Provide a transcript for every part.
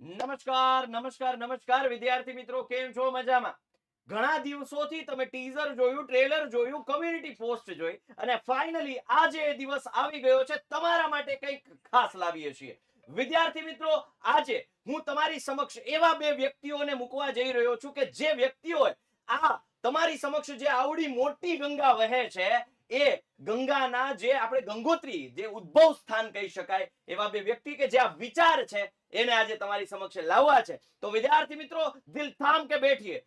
નમસ્કાર નમસ્કાર નમસ્કાર વિદ્યાર્થી મિત્રો, કેમ છો? મજામાં? ઘણા દિવસોથી તમે ટીઝર જોયું, ટ્રેલર જોયું, કમ્યુનિટી પોસ્ટ જોઈ અને ફાઇનલી આજે એ દિવસ આવી ગયો છે. તમારા માટે કંઈક ખાસ લાવીએ છીએ. વિદ્યાર્થી મિત્રો, આજે હું તમારી સમક્ષ એવા બે વ્યક્તિઓને મૂકવા જઈ રહ્યો છું કે જે વ્યક્તિઓએ આ તમારી સમક્ષ જે આવડી મોટી ગંગા વહે છે એ ગંગાના જે આપણે ગંગોત્રી જે ઉદ્ભવ સ્થાન કહી શકાય એવા બે વ્યક્તિ કે જે આ વિચાર છે એને આજે તમારી સમક્ષ લાવવા છે. તો વિદ્યાર્થી મિત્રો, દિલ થામ કે બેઠીએ.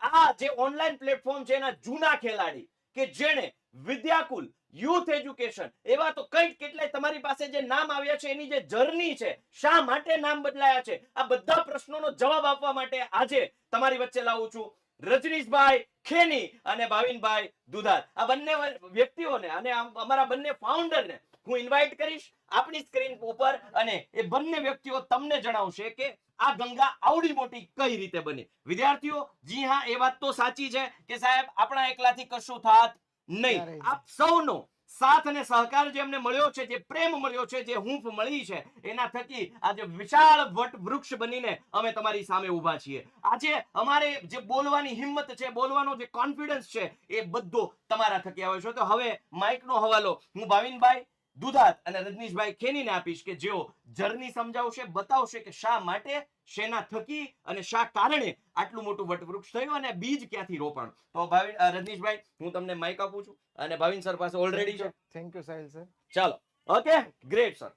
આ જે ઓનલાઈન પ્લેટફોર્મ છે એના જૂના ખેલાડી કે જેણે વિદ્યાકુલ, યુથ એજ્યુકેશન, એવા તો કંઈક કેટલાય તમારી પાસે જે નામ આવ્યા છે એની જે જર્ની છે, શા માટે નામ બદલાયા છે, આ બધા પ્રશ્નોનો જવાબ આપવા માટે આજે તમારી વચ્ચે લાવું છું રજનીશભાઈ ખેની અને ભાવિનભાઈ દુધાત. આ બંને વ્યક્તિઓને અને અમારા બંને ફાઉન્ડરને હું ઇન્વાઇટ કરીશ આપણી સ્ક્રીન ઉપર અને એ બંને વ્યક્તિઓ તમને જણાવશે કે આ ગંગા આવડી મોટી કઈ રીતે બની. વિદ્યાર્થીઓ, જી હા, એ વાત તો સાચી છે કે સાહેબ આપણા એકલાથી કશું થાત નહીં. આપ સૌનો સાથ અને સહકાર જે અમને મળ્યો છે, જે પ્રેમ મળ્યો છે, જે હૂંફ મળી છે, એના થકી આજે વિશાળ વટ વૃક્ષ બનીને અમે તમારી સામે ઊભા છીએ. આજે અમારે જે બોલવાની હિંમત છે, બોલવાનો જે કોન્ફિડન્સ છે, એ બધો તમારા થકી આવે છે. તો હવે માઇકનો હવાલો હું ભાવિનભાઈ દુધાત અને રજનીશભાઈ ખેનીને આપીશ કે જેઓ જર્ની સમજાવશે, બતાવશે કે શા માટે, શેના થકી અને શા કારણે આટલું મોટું વટવૃક્ષ થયું અને બીજ ક્યાંથી રોપણ. તો રજનીશભાઈ, હું તમને માઇક આપું છું અને ભાવિન સર પાસે ઓલરેડી છે. Thank you Sahil sir. ચાલો, okay, great sir.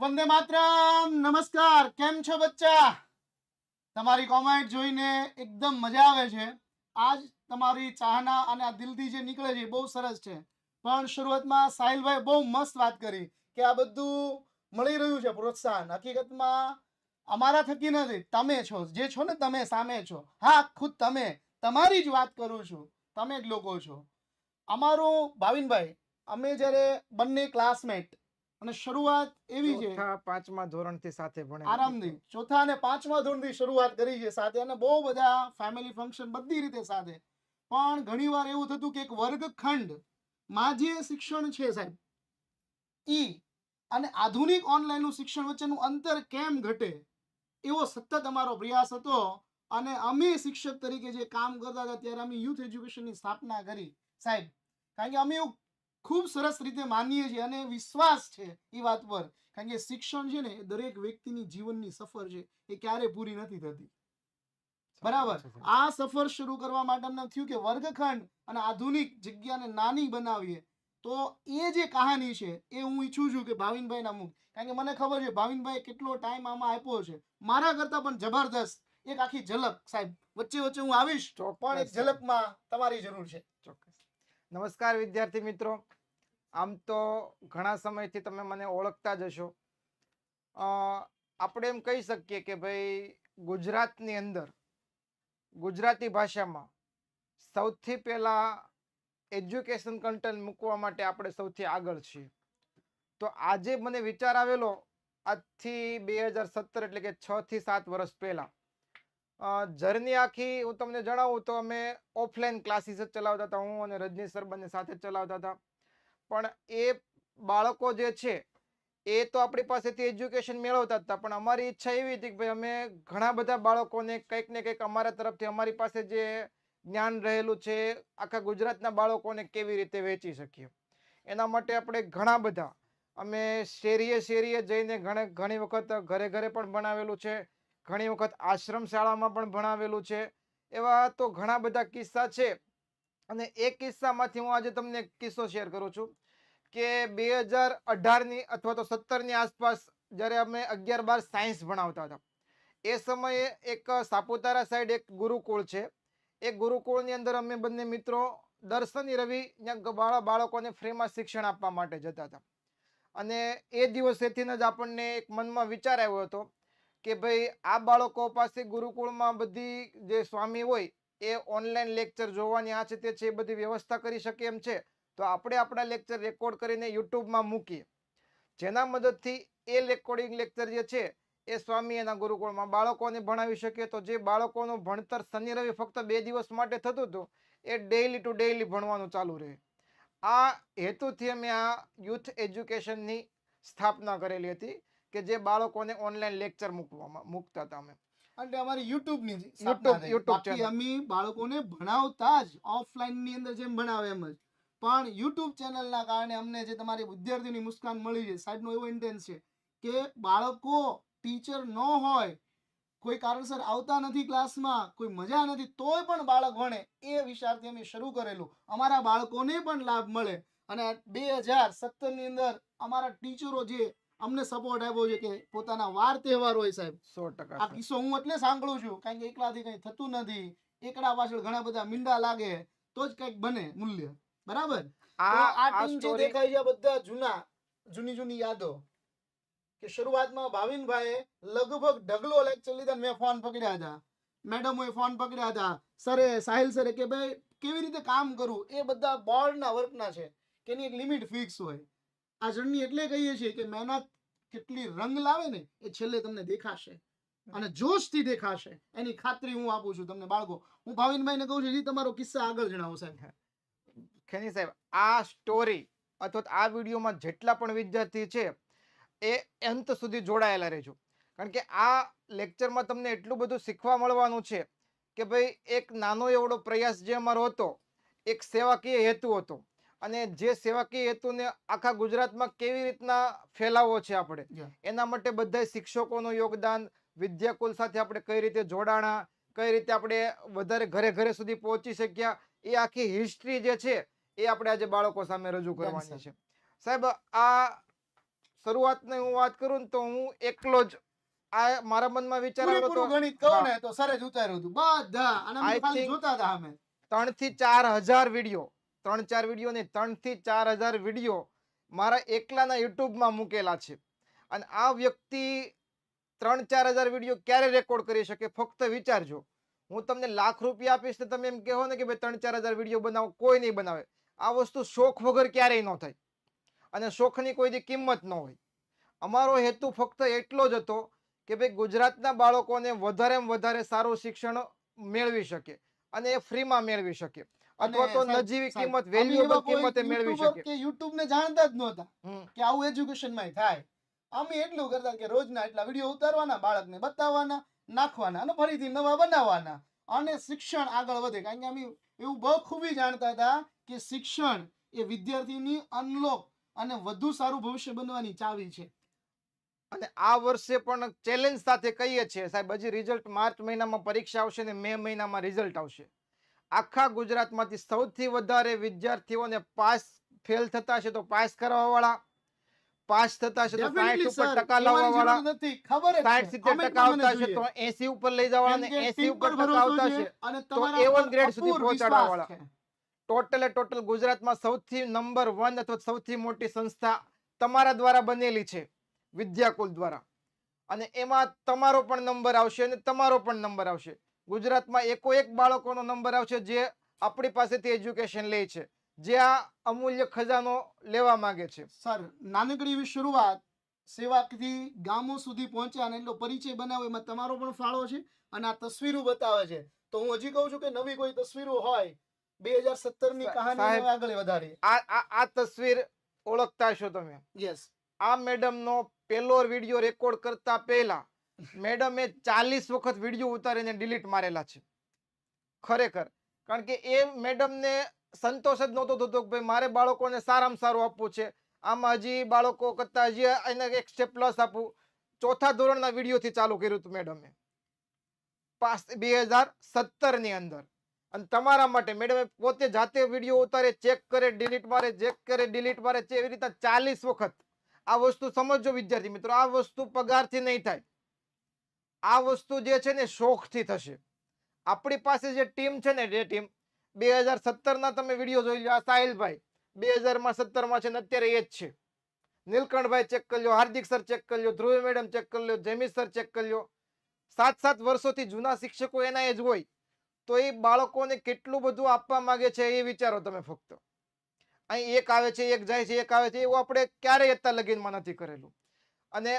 Vande Mataram. નમસ્કાર, કેમ છો બચ્ચા? તમારી કોમેન્ટ જોઈને એકદમ મજા આવે છે. આજ તમારી ચાહના અને આ દિલથી જે નીકળે છે બહુ સરસ છે. પણ શરૂઆતમાં સાહિલભાઈ બહુ મસ્ત વાત કરી કે આ બધું મળી રહ્યું છે પ્રોત્સાહન. હકીકતમાં અમારા થકી નથી, તમે છો જે છો ને, તમે સામે છો. હા, ખુદ તમે, તમારી જ વાત કરું છું, તમે જ લોકો છો. અમારું ભાવિનભાઈ, અમે જ્યારે બંને ક્લાસમેટ અને શરૂઆત એવી છે, ચોથા પાંચમા ધોરણથી સાથે ભણે, આરામથી ચોથા અને પાંચમા ધોરણથી શરૂઆત કરી છે સાથે, અને બહુ બધા ફેમિલી ફંક્શન બધી રીતે સાથે. પણ ઘણીવાર એવું થતું કે એક વર્ગખંડમાં જે શિક્ષણ છે સાહેબ ઈ અને આધુનિક ઓનલાઈનનું શિક્ષણ વચ્ચેનું અંતર કેમ ઘટે એવો સતત અમારો પ્રયાસ હતો. અને અમે શિક્ષક તરીકે જે કામ કરતા હતા ત્યારે અમે યુથ એજ્યુકેશનની સ્થાપના કરી સાહેબ, કારણ કે અમે એવું ખૂબ સરસ રીતે માનીએ છીએ અને વિશ્વાસ છે એ વાત પર, કારણ કે શિક્ષણ છે ને એ દરેક વ્યક્તિની જીવનની સફર છે, એ ક્યારે પૂરી નથી થતી. બરાબર. આ સફર શરૂ કરવા માટે અમને થયું કે વર્ગખંડ અને આધુનિક જગ્યાને નાની બનાવીએ. તો એ જે કહાની છે એ હું ઈચ્છું છું કે ભાવિનભાઈ ના મુખ, કારણ કે મને ખબર છે ભાવિનભાઈ કેટલો ટાઈમ આમાં આપ્યો છે, મારા કરતા પણ જબરદસ્ત. એક આખી ઝલક સાહેબ, વચ્ચે વચ્ચે હું આવીશ પણ એક ઝલકમાં તમારી જરૂર છે. ચોક્કસ. નમસ્કાર વિદ્યાર્થી મિત્રો. આમ તો ઘણા સમયથી તમે મને ઓળખતા જ હશો. આપણે એમ કહી શકીએ કે ભાઈ ગુજરાતની અંદર ગુજરાતી ભાષામાં સૌથી પહેલા એજ્યુકેશન કન્ટેન્ટ મૂકવા માટે આપણે સૌથી આગળ છીએ. તો આજે મને વિચાર આવેલો આજથી 2017 એટલે કે 6 થી 7 વર્ષ પહેલા. જર્ની આખી હું તમને જણાવું તો અમે ઓફલાઈન ક્લાસીસ જ ચલાવતા હતા, હું અને રજનીશ સર બંને સાથે ચલાવતા હતા. પણ એ બાળકો જે છે એ તો આપણી પાસેથી એજ્યુકેશન મેળવતા હતા, પણ અમારી ઈચ્છા એવી હતી કે ભાઈ અમે ઘણા બધા બાળકોને કંઈક ને કંઈક અમારા તરફથી અમારી પાસે જે જ્ઞાન રહેલું છે આખા ગુજરાતના બાળકોને કેવી રીતે વેચી શકીએ. એના માટે આપણે ઘણા બધા અમે શેરીએ શેરીએ જઈને ઘણી વખત ઘરે ઘરે પણ ભણાવેલું છે, ઘણી વખત આશ્રમ શાળામાં પણ ભણાવેલું છે. એવા તો ઘણા બધા કિસ્સા છે. અને એ કિસ્સામાંથી હું આજે તમને એક કિસ્સો શેર કરું છું કે 2018ની અથવા તો 17ની આસપાસ જ્યારે અમે 11-12 સાયન્સ ભણાવતા હતા, એ સમયે એક સાપુતારા સાઈડ એક ગુરુકુળ છે. એ ગુરુકુળની અંદર અમે બંને મિત્રો દર શનિ રવિ બાળકોને ફ્રીમાં શિક્ષણ આપવા માટે જતા હતા. અને એ દિવસેથી જ આપણને એક મનમાં વિચાર આવ્યો હતો કે ભાઈ આ બાળકો પાસે ગુરુકુળમાં બધી જે સ્વામી હોય એ ઓનલાઈન લેક્ચર જોવાની આ છે તે છે એ બધી વ્યવસ્થા કરી શકે એમ છે, તો આપણે આપણા લેક્ચર રેકોર્ડ કરીને યુટ્યુબમાં મૂકીએ, જેના મદદથી એ રેકોર્ડિંગ લેક્ચર જે છે એ સ્વામી એના ગુરુકુળમાં બાળકોને ભણાવી શકે. તો જે બાળકોનું ભણતર શનિ રવિ ફક્ત 2 દિવસ માટે થતું હતું એ ડેઈલી ટુ ડેઈલી ભણવાનું ચાલુ રહે. આ હેતુથી અમે આ યુથ એજ્યુકેશનની સ્થાપના કરેલી હતી કે જે બાળકોને ઓનલાઈન લેક્ચર મૂકતા હતા અમે. અને અમારી યુટ્યુબ ની YouTube બાકી channel. અમે બાળકોને ભણાવતા જ ઓફલાઈન ની અંદર જેમ ભણાવે એમ જ, પણ યુટ્યુબ ચેનલ ના કારણે અમને જે તમારી વિદ્યાર્થીની મુસ્કાન મળી છે સાહેબ નો એવો ઇન્ટેન્સ છે કે બાળકો ટીચર ન હોય, કોઈ કારણસર આવતા નથી ક્લાસમાં, કોઈ મજા નથી, તોય પણ બાળક ભણે એ વિચારથી અમે શરૂ કરેલું. અમારા બાળકોને પણ લાભ મળે અને 2017 ની અંદર અમારા ટીચરો જે અમને સપોર્ટ આપ્યો છે કે પોતાના વાર તહેવાર હોય સાહેબ, 100% આ કિસ્સો હું એટલે સાંભળું છું કારણ કે એકલાથી કઈ થતું નથી, એકડા પાછળ ઘણા બધા મીંડા લાગે તો જ કઈક બને મૂલ્ય, બરાબર? તો આ ટીમ જે story દેખાય છે બધા જૂની યાદો કે શરૂઆતમાં ભાવિનભાઈએ લગભગ ઢગલો લેક્ચર લીધા, મેં ફોન પકડ્યા હતા, મેડમોએ ફોન પકડ્યા હતા, સરે સાહિલ સરે કે ભાઈ કેવી રીતે કામ કરવું, એ બધા બોર્ડના વર્કના છે કે એની એક લિમિટ ફિક્સ હોય. આ જર્ની એટલે કહીએ છીએ કે મહેનત કેટલી રંગ લાવે ને એ છેલ્લે તમને દેખાશે અને જોશથી દેખાશે, એની ખાતરી હું આપું છું તમને બાળકો. હું ભાવિનભાઈને કહું છું જી તમારો કિસ્સા આગળ જણાવો સાહેબ. ખેની સાહેબ, આ સ્ટોરી અથવા તો આ વિડીયોમાં જેટલા પણ વિદ્યાર્થી છે એ અંત સુધી જોડાયેલા રહેજો, કારણ કે આ લેક્ચરમાં તમને એટલું બધું શીખવા મળવાનું છે કે ભાઈ એક નાનો એવડો પ્રયાસ જે અમારો હતો, એક સેવાકીય હેતુ હતો, અને જે સેવાકીય હેતુને આખા ગુજરાતમાં કેવી રીતના ફેલાવવો છે આપણે, એના માટે બધા શિક્ષકોનું યોગદાન, વિદ્યાકુલ સાથે આપણે કઈ રીતે જોડાણા, કઈ રીતે આપણે વધારે ઘરે ઘરે સુધી પહોંચી શક્યા, એ આખી હિસ્ટ્રી જે છે એ આપણે આજે બાળકો સામે રજૂ કરવાની છે. સાહેબ, આ શરૂઆતની હું વાત કરું ને તો હું એકલો જ આ મારા મનમાં વિચાર આવ્યો પૂરેપૂરું તો ગણિત કહું ને તો સરે જ ઉતાર્યું હતું બધા, અને અમે I ખાલી think જોતા હતા અમે. 3 થી 4 હજાર વિડીયો, 3-4 વિડીયો નહીં, 3 થી 4 હજાર વિડીયો મારા એકલાના યુટ્યુબમાં મૂકેલા છે. અને આ વ્યક્તિ 3-4 હજાર વિડીયો ક્યારે રેકોર્ડ કરી શકે? ફક્ત વિચારજો. હું તમને લાખ રૂપિયા આપીશ તો તમે એમ કહો ને કે ભાઈ 3-4 હજાર વિડીયો બનાવો, કોઈ નહીં બનાવે. આ વસ્તુ શોખ વગર ક્યારેય ન થાય, અને શોખની કોઈ દી કિંમત ન હોય. અમારો હેતુ ફક્ત એટલો જ હતો કે ભાઈ ગુજરાતના બાળકોને વધારેમાં વધારે સારું શિક્ષણ મેળવી શકે, અને એ ફ્રીમાં મેળવી શકે, અથવા તો નજીવી કિંમત, વેલ્યુએબલ કિંમતે મેળવી શકે. કે યુટ્યુબ ને જાણતા જ નહોતા હમ. કે આવું એજ્યુકેશન માં થાય. અમે એટલું કરતા કે રોજના એટલા વિડીયો ઉતારવાના, બાળકને બતાવવાના, નાખવાના અને ફરીથી નવા બનાવવાના, અને શિક્ષણ આગળ વધે. કારણ કે અમે એવું બખૂબી જાણતા હતા કે શિક્ષણ એ વિદ્યાર્થીની અનલોક અને વધુ સારું ભવિષ્ય બનવાની ચાવી છે. અને આ વર્ષે પણ ચેલેન્જ સાથે કહીએ છીએ સાહેબ, હજી રિઝલ્ટ માર્ચ મહિનામાં પરીક્ષા આવશે ને મે મહિનામાં રિઝલ્ટ આવશે. આખા ગુજરાતમાંથી સૌથી વધારે વિદ્યાર્થીઓને પાસ ફેલ થતા છે તો પાસ કરવા વાળા, પાસ થતા છે તો 60 ઉપર ટકા લાવવા વાળા, નથી ખબર 60-70% આવતા છે તો 80 ઉપર લઈ જવા વાળા, અને 80 ઉપર ટકા આવતા છે તો A1 ગ્રેડ સુધી પહોંચાડવા વાળા. ટોટલ ગુજરાતમાં સૌથી નંબર 1 અથવા સૌથી મોટી સંસ્થા તમારા દ્વારા બનેલી છે, વિદ્યાકુલ દ્વારા. અને એમાં તમારો પણ નંબર આવશે અને તમારો પણ નંબર આવશે. ગુજરાતમાં એકોએક બાળકોનો નંબર આવશે જે આપણી પાસેથી એજ્યુકેશન લે છે, જે આ અમૂલ્ય ખજાનો લેવા માંગે છે. સર, નાનકડી એવી શરૂઆત સેવાથી ગામો સુધી પહોંચ્યા અને એટલો પરિચય બનાવ્યો, એમાં તમારો પણ ફાળો છે. અને આ તસવીરો બતાવે છે તો હું હજી કહું છું કે નવી કોઈ તસવીરો હોય 2017 ની કહાની આગળ વધારી. આ તસવીર ઓળખતા છો તમે? યસ. આ મેડમનો પહેલો વિડીયો રેકોર્ડ કરતા પહેલા મેડમે 40 વખત વિડીયો ઉતારીને ડિલીટ મારેલા છે. ખરેખર, કારણ કે એ મેડમને સંતોષ જ નહોતો થતો કે ભાઈ મારે બાળકોને સારામાં સારું આપવું છે, આમાં હજી બાળકો કરતા હજી એને એક સ્ટેપ પ્લસ આપવું. 4થા ધોરણના વિડીયોથી ચાલુ કર્યું હતું મેડમે 2017 ની અંદર. અને તમારા માટે મેડમે પોતે જાતે વિડીયો ઉતારે, ચેક કરે, ડિલીટ મારે, ચેક કરે, ડિલીટ મારે, એવી રીતે 40 વખત. આ વસ્તુ સમજો વિદ્યાર્થી મિત્રો, આ વસ્તુ પગારથી નહીં થાય. આ વસ્તુ જે છે ને શોખથી થશે. આપણી પાસે જે ટીમ છે ને, જે ટીમ 2017 ના તમે વિડીયો જોઈ લો. આ સાહિલભાઈ 2017 છે ને અત્યારે એ જ છે. નીલકંઠભાઈ ચેક કરી લો, હાર્દિક સર ચેક કરી લો, ધ્રુવી મેડમ ચેક કરી લો, જેમી સર ચેક કરી લો. 7 વર્ષોથી જૂના શિક્ષકો એના એ જ હોય. તો એ બાળકોને કેટલું બધું આપવા માંગે છે એ વિચારો તમે ફક્ત. અહીં એક આવે છે, એક જાય છે, એક આવે છે, એવું આપણે ક્યારેય અત્યાર લગીનમાં નથી કરેલું. અને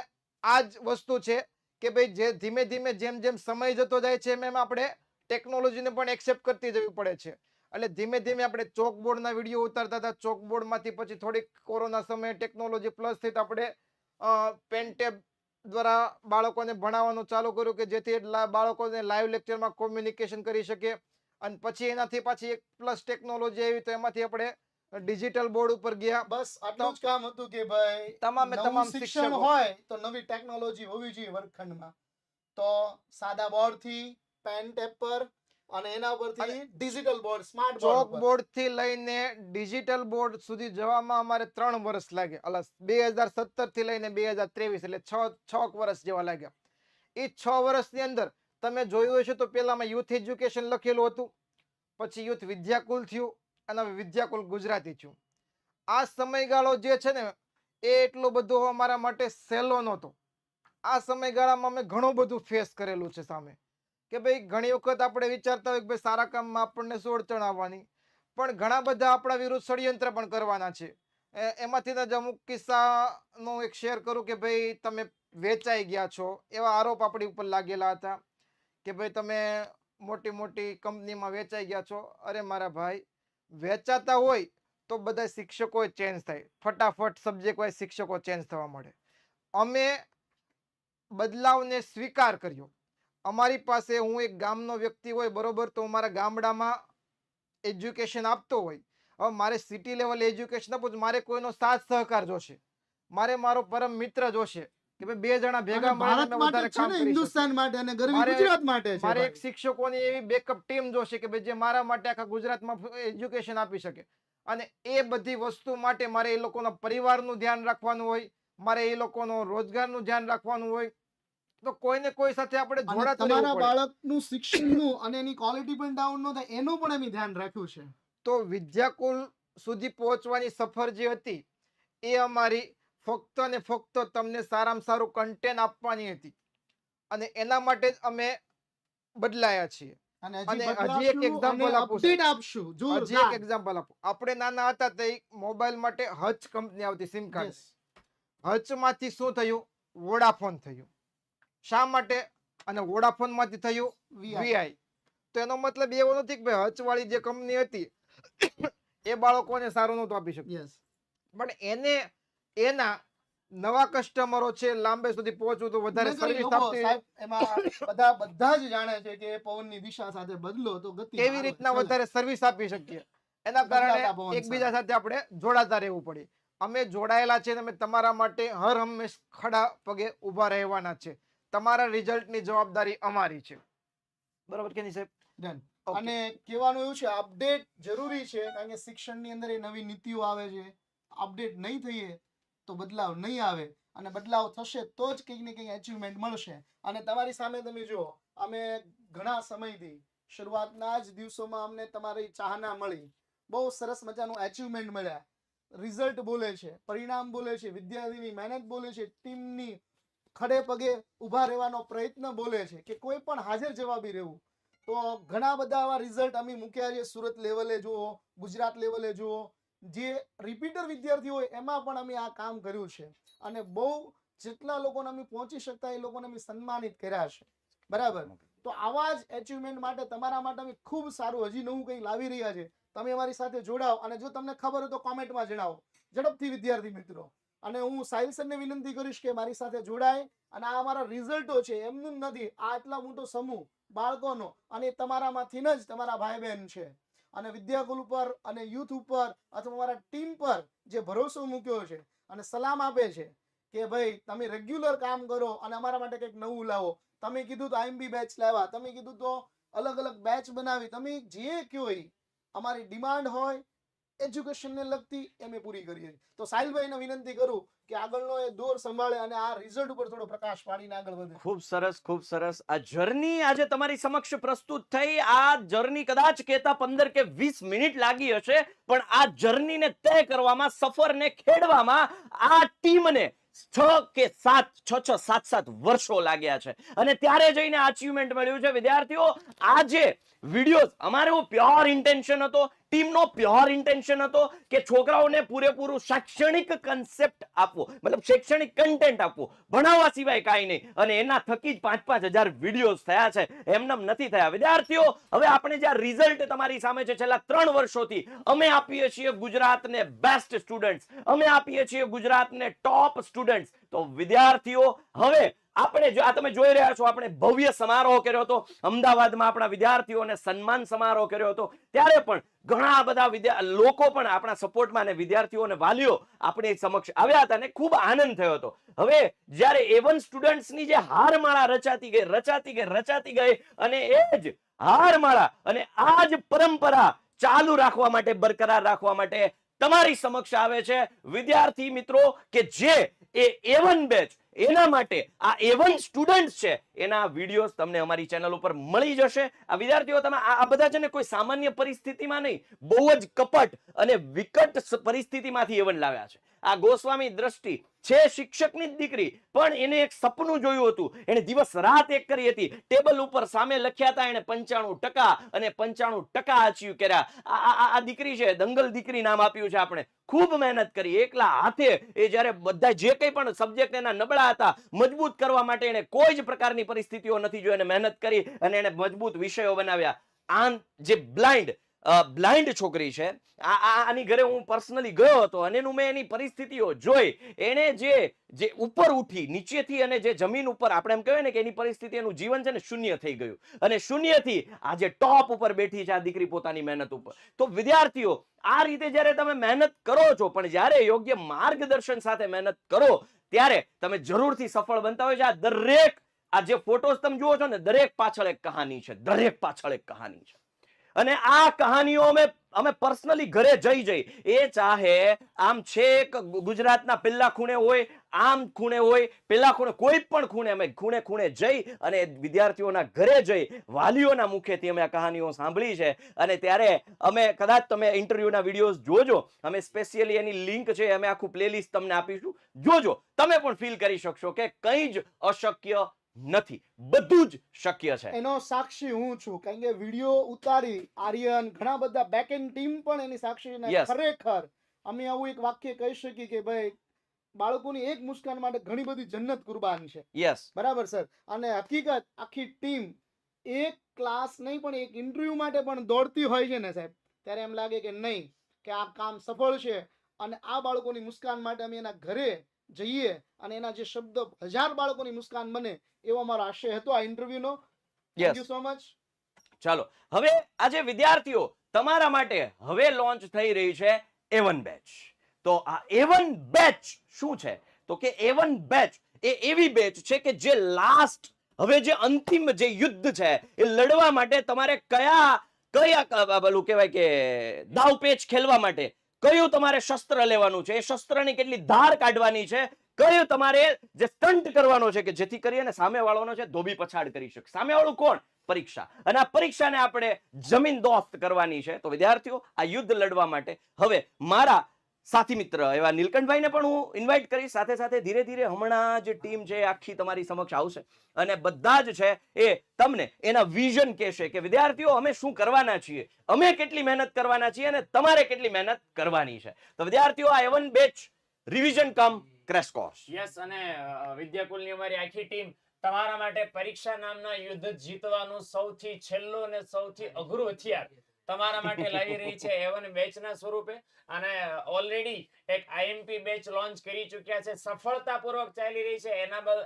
આ જ વસ્તુ છે કે ભાઈ જે ધીમે ધીમે જેમ જેમ સમય જતો જાય છે એમ આપણે ટેકનોલોજીને પણ એક્સેપ્ટ કરતી જવી પડે છે. એટલે ધીમે ધીમે આપણે ચોકબોર્ડના વિડીયો ઉતારતા હતા. ચોકબોર્ડમાંથી પછી થોડીક કોરોના સમયે ટેકનોલોજી પ્લસ થઈ તો આપણે પેન ટેબ દ્વારા બાળકોને ભણાવવાનું ચાલુ કર્યું કે જેથી બાળકોને લાઈવ લેક્ચરમાં કોમ્યુનિકેશન કરી શકે. અને પછી એનાથી પાછી એક પ્લસ ટેકનોલોજી આવી તો એમાંથી આપણે ડિજિટલ બોર્ડ ઉપર ગયા. બસ આટલું જ કામ હતું કે ભાઈ તમામે નવું તમામ શિક્ષણ શિક્ષકો હોય તો નવી ટેકનોલોજી હોવી જોઈએ વર્ગખંડમાં. તો સાદા બોર્ડ થી પેન પેપર અને એના ઉપરથી ડિજિટલ બોર્ડ સ્માર્ટ ચોક બોર્ડ બોર્ડ થી લઈને ડિજિટલ બોર્ડ સુધી જવામાં અમારે 3 વર્ષ લાગ્યા. 2017 થી લઈને 2023 એટલે 6 વર્ષ જેવા લાગ્યા. એ 6 વર્ષની અંદર તમે જોયું હશે તો પેલામાં યુથ એજ્યુકેશન લખેલું હતું, પછી યુથ વિદ્યાકુલ થયું અને હવે વિદ્યાકુલ ગુજરાતી થયું. આ સમયગાળો જે છે ને એ એટલો બધો અમારા માટે સહેલો નહોતો. આ સમયગાળામાં અમે ઘણું બધું ફેસ કરેલું છે સામે કે ભાઈ ઘણી વખત આપણે વિચારતા હોય કે ભાઈ સારા કામમાં આપણને સોડચણ આવવાની, પણ ઘણા બધા આપણા વિરુદ્ધ ષડયંત્ર પણ કરવાના છે. એમાંથી જ અમુક કિસ્સાનો એક શેર કરું કે ભાઈ તમે વેચાઈ ગયા છો એવા આરોપ આપણી ઉપર લાગેલા હતા કે ભાઈ તમે મોટી મોટી કંપનીમાં વેચાઈ ગયા છો. અરે મારા ભાઈ, વેચાતા હોય તો બધા શિક્ષકો ચેન્જ થાય, ફટાફટ સબ્જેક્ટ વાઇઝ શિક્ષકો ચેન્જ થવા મળે. અમે બદલાવને સ્વીકાર કર્યો. અમારી પાસે હું એક ગામનો વ્યક્તિ હોય બરોબર, તો મારા ગામડામાં એજ્યુકેશન આપતો હોય. હવે મારે સિટી લેવલ એજ્યુકેશન આપવું, મારે કોઈનો સાથ સહકાર જોશે, મારે મારો પરમ મિત્ર જોશે કે ભાઈ 2 જણા ભેગા મળીને ભારત અમે માટે વધારે છે કામ ને, કરી હિન્દુસ્તાન માટે અને ગરવી મારે- ગુજરાત માટે છે મારે ભાઈ. એક શિક્ષકોની એવી બેકઅપ ટીમ જોશે કે ભાઈ જે મારા માટે આખા ગુજરાતમાં એજ્યુકેશન આપી શકે. અને એ બધી વસ્તુ માટે મારે એ લોકોના પરિવારનું ધ્યાન રાખવાનું હોય, મારે એ લોકોનો રોજગારનું ધ્યાન રાખવાનું હોય. તો કોઈને કોઈ સાથે આપણે અને જોડાતું તમારા રહેવું પડે. બાળકનું શિક્ષણનું અને એની ક્વોલિટી પણ ડાઉન ન થાય એનું પણ અમે ધ્યાન રાખ્યું છે. તો વિદ્યાકુલ સુધી પહોંચવાની સફર જે હતી એ અમારી ફક્ત ને ફક્ત તમને સારામાં સારું કન્ટેન્ટ આપવાની હતી. અને એના માટે જ અમે બદલાયા છીએ. અને અને હજી હજી એક બદલાશું example અને આપું update આપશું. હજી એક જોરદાર. એક્ઝામ્પલ આપું. આપણે નાના હતા તે મોબાઈલ માટે હચ કંપની આવતી, સિમ કાર્ડ. Yes. હચમાંથી શું થયું? વોડાફોન થયું. શા માટે? અને વોડાફોન માંથી થયું VI. વીઆઈ. તો એનો મતલબ એવો નથી કે ભાઈ હચવાળી જે કંપની હતી એ બાળકોને સારું નહોતું આપી શકતું, Yes. પણ એને એના નવા કસ્ટમરો છે લાંબે સુધી પહોંચવું તો વધારે નકરી સર્વિસ લોકો, આપતી સાહેબ, એમાં બધા જ જાણે છે કે પવનની દિશા સાથે બદલો તો ગતિ કેવી મારો રીતના ચાલે. વધારે સર્વિસ આપી શકીએ. એના બદલાતા કારણે પવન એકબીજા સાથે આપણે જોડાતા રહેવું પડે. અમે જોડાયેલા છે અને અમે તમારા માટે હર હંમેશ ખડા પગે ઊભા રહેવાના છે. તમારા રિઝલ્ટની જવાબદારી અમારી છે. બરોબર કે નહીં સાહેબ? Done. Okay. અને કહેવાનું એવું છે, અપડેટ જરૂરી છે કારણ કે શિક્ષણની અંદર એ નવી નીતિઓ આવે છે. અપડેટ નહીં થઈએ તો બદલાવ નહીં આવે, અને બદલાવ થશે તો જ કંઈક ને કંઈક અચીવમેન્ટ મળશે. અને તમારી સામે તમે જુઓ, અમે ઘણા સમયથી શરૂઆતના જ દિવસોમાં અમને તમારી ચાહના મળી, બહુ સરસ મજાનું અચીવમેન્ટ મળ્યા, રિઝલ્ટ બોલે છે, પરિણામ બોલે છે, વિદ્યાર્થીની મહેનત બોલે છે, ટીમની ખડે પગે ઊભા રહેવાનો પ્રયત્ન બોલે છે કે કોઈ પણ હાજર જવાબી રહેવું. તો ઘણા બધા આવા રિઝલ્ટ અમે મૂક્યા છે. સુરત લેવલે જુઓ, ગુજરાત લેવલે જુઓ, જે રિપીટર વિદ્યાર્થી હોય એમાં પણ અમે આ કામ કર્યું છે. અને બહુ જેટલા લોકોને અમે પહોંચી શકતા એ લોકોને અમે સન્માનિત કર્યા છે. બરાબર? તો આવા જ અચીવમેન્ટ માટે તમારા માટે અમે ખૂબ સારું હજી નવું કંઈ લાવી રહ્યા છે. તમે અમારી સાથે જોડાઓ, અને જો તમને ખબર હોય તો કોમેન્ટમાં જણાવો ઝડપથી વિદ્યાર્થી મિત્રો. અને હું સાહિલ સરને વિનંતી કરીશ કે મારી સાથે જોડાય. અને આ અમારા રિઝલ્ટો છે, એમનું નથી, આ આટલા મોટો સમૂહ બાળકોનો, અને તમારામાંથી જ તમારા ભાઈ બહેન છે. અને વિદ્યાકુલ ઉપર અને યુથ ઉપર અથવા અમારા ટીમ પર જે ભરોસો મૂક્યો છે અને સલામ આપે છે કે ભાઈ તમે રેગ્યુલર કામ કરો અને અમારા માટે કંઈક નવું લાવો. તમે કીધું તો IMB બેચ લાવ્યા, તમે કીધું તો અલગ અલગ બેચ બનાવી, તમે જે કયો એ અમારી ડિમાન્ડ હોય એજ્યુકેશનને લગતી અમે પૂરી કરીએ છીએ. તો સાહિલભાઈને વિનંતી કરું કે આગળનો એ દોર સંભાળે અને આ રિઝલ્ટ ઉપર થોડો પ્રકાશ પાડીને આગળ વધે. ખૂબ સરસ, ખૂબ સરસ. આ જર્ની આજે તમારી સમક્ષ પ્રસ્તુત થઈ. આ જર્ની કદાચ કહેતા 15 કે 20 મિનિટ લાગી હશે, પણ આ જર્નીને તય કરવામાં, સફરને ખેડવામાં આ ટીમને 6-7 વર્ષો લાગ્યા છે. અને ત્યારે જઈને અચીવમેન્ટ મળ્યું છે. વિદ્યાર્થીઓ, આ જે વિડીયોઝ અમારો પ્યોર ઇન્ટેન્શન હતો ટીમનો પ્યોર ઇન્ટેન્શન હતો કે છોકરાઓને પૂરેપૂરું શૈક્ષણિક કન્સેપ્ટ આપવો, મતલબ શૈક્ષણિક કન્ટેન્ટ આપવું, ભણાવવા સિવાય કાંઈ નહીં. અને એના થકી જ 5,000 વિડીયોઝ થયા છે, એમનેમ નથી થયા. વિદ્યાર્થીઓ, હવે આપણે જે રિઝલ્ટ તમારી સામે છે છેલ્લા 3 વર્ષોથી, અમે આપીએ છીએ ગુજરાતને બેસ્ટ સ્ટુડન્ટ્સ, અમે આપીએ છીએ ગુજરાતને ટોપ સ્ટુડન્ટ્સ. તો વિદ્યાર્થીઓ, હવે આપણે આ તમે જોઈ રહ્યા છો, આપણે ભવ્ય સમારોહ કર્યો હતો અમદાવાદમાં, આપણા વિદ્યાર્થીઓને સન્માન સમારોહ કર્યો હતો. ત્યારે પણ ઘણા બધા લોકો પણ આપણા સપોર્ટમાં અને વિદ્યાર્થીઓ અને વાલીઓ આપણી સમક્ષ આવ્યા હતા અને ખૂબ આનંદ થયો હતો. હવે જ્યારે A1 સ્ટુડન્ટ્સની જે હારમાળા રચાતી ગઈ અને એ જ હારમાળા અને આ જ પરંપરા ચાલુ રાખવા માટે, બરકરાર રાખવા માટે તમારી સમક્ષ આવે છે વિદ્યાર્થી મિત્રો કે જે A1 બેચ, એના માટે આ A1 સ્ટુડન્ટ છે, એના વિડીયોઝ તમને અમારી ચેનલ ઉપર મળી જશે. આ વિદ્યાર્થીઓ, તમે આ બધા છે ને કોઈ સામાન્ય પરિસ્થિતિમાં નહીં, બહુ જ કપટ અને વિકટ પરિસ્થિતિમાંથી A1 લાવ્યા છે. આ ગોસ્વામી દ્રષ્ટિ છે શિક્ષકની જ દીકરી, પણ એને એક સપનું જોયું હતું, એને દિવસ રાત એક કરી હતી. ટેબલ ઉપર સામે લખ્યા હતા એને 95% અને 95% અચીવ કર્યા. આ દીકરી છે, દંગલ દીકરી નામ આપ્યું છે આપણે. ખૂબ મહેનત કરી, એકલા હાથે. એ જ્યારે બધા જે કંઈ પણ સબ્જેક્ટ એના નબળા હતા, મજબૂત કરવા માટે એને કોઈ જ પ્રકારની પરિસ્થિતિઓ નથી જોઈ, એને મહેનત કરી અને એને મજબૂત વિષયો બનાવ્યા. આ જે બ્લાઇન્ડ છોકરી છે, આની ઘરે હું પર્સનલી ગયો હતો અને મેં એની પરિસ્થિતિઓ જોઈ. એને જે ઉપર ઉઠી નીચેથી, અને જે જમીન ઉપર, આપણે એમ કહેવાય ને કે એની પરિસ્થિતિ, એનું જીવન છે ને શૂન્ય થઈ ગયું, અને શૂન્યથી આજે ટોપ ઉપર બેઠી છે આ દીકરી પોતાની મહેનત ઉપર. તો વિદ્યાર્થીઓ, આ રીતે જ્યારે તમે મહેનત કરો છો, પણ જ્યારે યોગ્ય માર્ગદર્શન સાથે મહેનત કરો, ત્યારે તમે જરૂરથી સફળ બનતા હોય છે. આ દરેક આ જે ફોટોસ તમે જુઓ છો ને, દરેક પાછળ એક કહાની છે, દરેક પાછળ એક કહાની છે. અને આ કહાનીઓ અમે પર્સનલી ઘરે જઈ એ ચાહે આમ છેક ગુજરાતના પેલા ખૂણે હોય, આમ ખૂણે હોય, પેલા ખૂણે, કોઈ પણ ખૂણે, અમે ખૂણે જઈ અને વિદ્યાર્થીઓના ઘરે જઈ વાલીઓના મુખેથી અમે આ કહાનીઓ સાંભળી છે. અને ત્યારે અમે, કદાચ તમે ઇન્ટરવ્યુના વિડીયોઝ જોજો, અમે સ્પેશિયલી એની લિંક છે, અમે આખું પ્લેલિસ્ટ તમને આપીશું, જોજો. તમે પણ ફીલ કરી શકશો કે કંઈ જ અશક્ય નથી, બધું જ શક્ય છે. એનો સાક્ષી હું છું, કારણ કે વિડીયો ઉતારી આર્યન, ઘણા બધા બેક એન્ડ ટીમ પણ એની સાક્ષી છે. Yes. ખરેખર અમે આવું એક વાક્ય કહી શકીએ કે ભાઈ, બાળકોની એક મુસ્કાન માટે ઘણી બધી જન્નત કુરબાન છે. યસ, બરાબર સર. અને હકીકત આખી ટીમ એક ક્લાસ નહીં પણ એક ઇન્ટરવ્યુ માટે પણ દોડતી હોય છે ને સાહેબ, ત્યારે એમ લાગે કે નહીં, કે આ કામ સફળ છે. અને આ બાળકોની મુસ્કાન માટે અમે એના ઘરે જઈએ અને એના જે શબ્દ 1000 બાળકોની મુસ્કાન બને, એવો મારો આશય હતો આ ઇન્ટરવ્યુનો. Thank you so much. ચાલો, હવે આજે વિદ્યાર્થીઓ, તમારા માટે હવે લોન્ચ થઈ રહી છે A1 બેચ. તો આ A1 બેચ શું છે? તો કે A1 બેચ એ એવી બેચ છે કે જે લાસ્ટ, હવે જે અંતિમ જે યુદ્ધ છે એ લડવા માટે તમારે કયા પેલું કહેવાય કે દાવપેચ ખેલવા માટે કયું તમારે શસ્ત્ર લેવાનું છે, એ શસ્ત્રની કેટલી ધાર કાઢવાની છે, કયું તમારે જે સ્ટન્ટ કરવાનો છે કે જેથી કરીને સામેવાળાનો છે ધોબી પછાડ કરી શકે. સામેવાળું કોણ? પરીક્ષા. અને આ પરીક્ષાને આપણે જમીન દોસ્ત કરવાની છે. તો વિદ્યાર્થીઓ, આ યુદ્ધ લડવા માટે હવે મારા સાથી મિત્ર એવા નીલકંઠભાઈને પણ હું ઇન્વાઇટ કરીશ. સાથે સાથે ધીરે ધીરે હમણાં જે ટીમ છે આખી તમારી સમક્ષ આવશે અને બધા જ છે એ તમને એના વિઝન કહેશે કે વિદ્યાર્થીઓ, અમે શું કરવાના છીએ, અમે કેટલી મહેનત કરવાના છીએ અને તમારે કેટલી મહેનત કરવાની છે. તો વિદ્યાર્થીઓ, આ A1 બેચ રિવિઝન કમ ક્રેશ કોર્સ. યસ, અને વિદ્યાકુલની અમારી આખી ટીમ તમારા માટે પરીક્ષા નામના યુદ્ધ જીતવાનું સૌથી છેલ્લું અને સૌથી અઘરું હથિયાર તમારા માટે લાવી રહી છે A1 બેચના સ્વરૂપે. અને ઓલરેડી એક IMP બેચ લોન્ચ કરી ચૂક્યા છે, સફળતાપૂર્વક ચાલી રહી છે.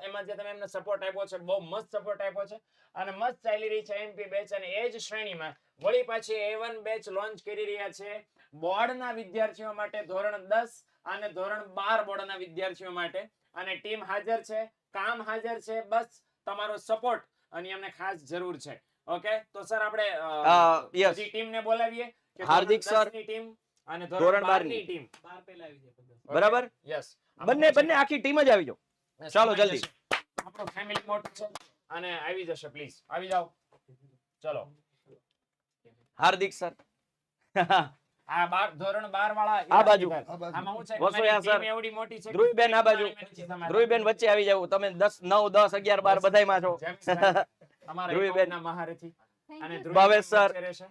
એમાં જે તમે એમને સપોર્ટ આપ્યો છે, બહુ મસ્ત સપોર્ટ આપ્યો છે અને મસ્ત ચાલી રહી છે IMP બેચ. અને એ જ શ્રેણીમાં વળી પાછી A1 બેચ લોન્ચ કરી રહ્યા છે બોર્ડના વિદ્યાર્થીઓ માટે, ધોરણ 10 અને ધોરણ 12 બોર્ડના વિદ્યાર્થીઓ માટે. અને ટીમ હાજર છે, કામ હાજર છે, બસ તમારો સપોર્ટ અને અમને ખાસ જરૂર છે. ઓકે, તો સર આપણે યસ, બધી ટીમને બોલાવીએ કે હાર્દિક ધોરણ સર, 10 ની ટીમ અને ધોરણ ધોરણ 12 12 ની ની ટીમ બરાબર, યસ, બંને આખી ટીમ જ આવી જાઓ. ચાલો જલ્દી, આપણો ફેમિલી મોટું છે અને આવી જશે. પ્લીઝ આવી જાઓ. ચલો, હાર્દિક સર આ ધોરણ 12 વાળા આ બાજુ, આમાં હું છે, વસોયા ટીમ સર, એવડી મોટી છે, ધ્રુવીબેન આ બાજુ, ધ્રુવીબેન વચ્ચે આવી જાવ. તમે 10, 9, 10, 11, 12 બધાયમાં છો. અમારા ધ્રુવીબેન, ના મહારથી અને ભાવેશ સર, વચ્ચે રહેશે.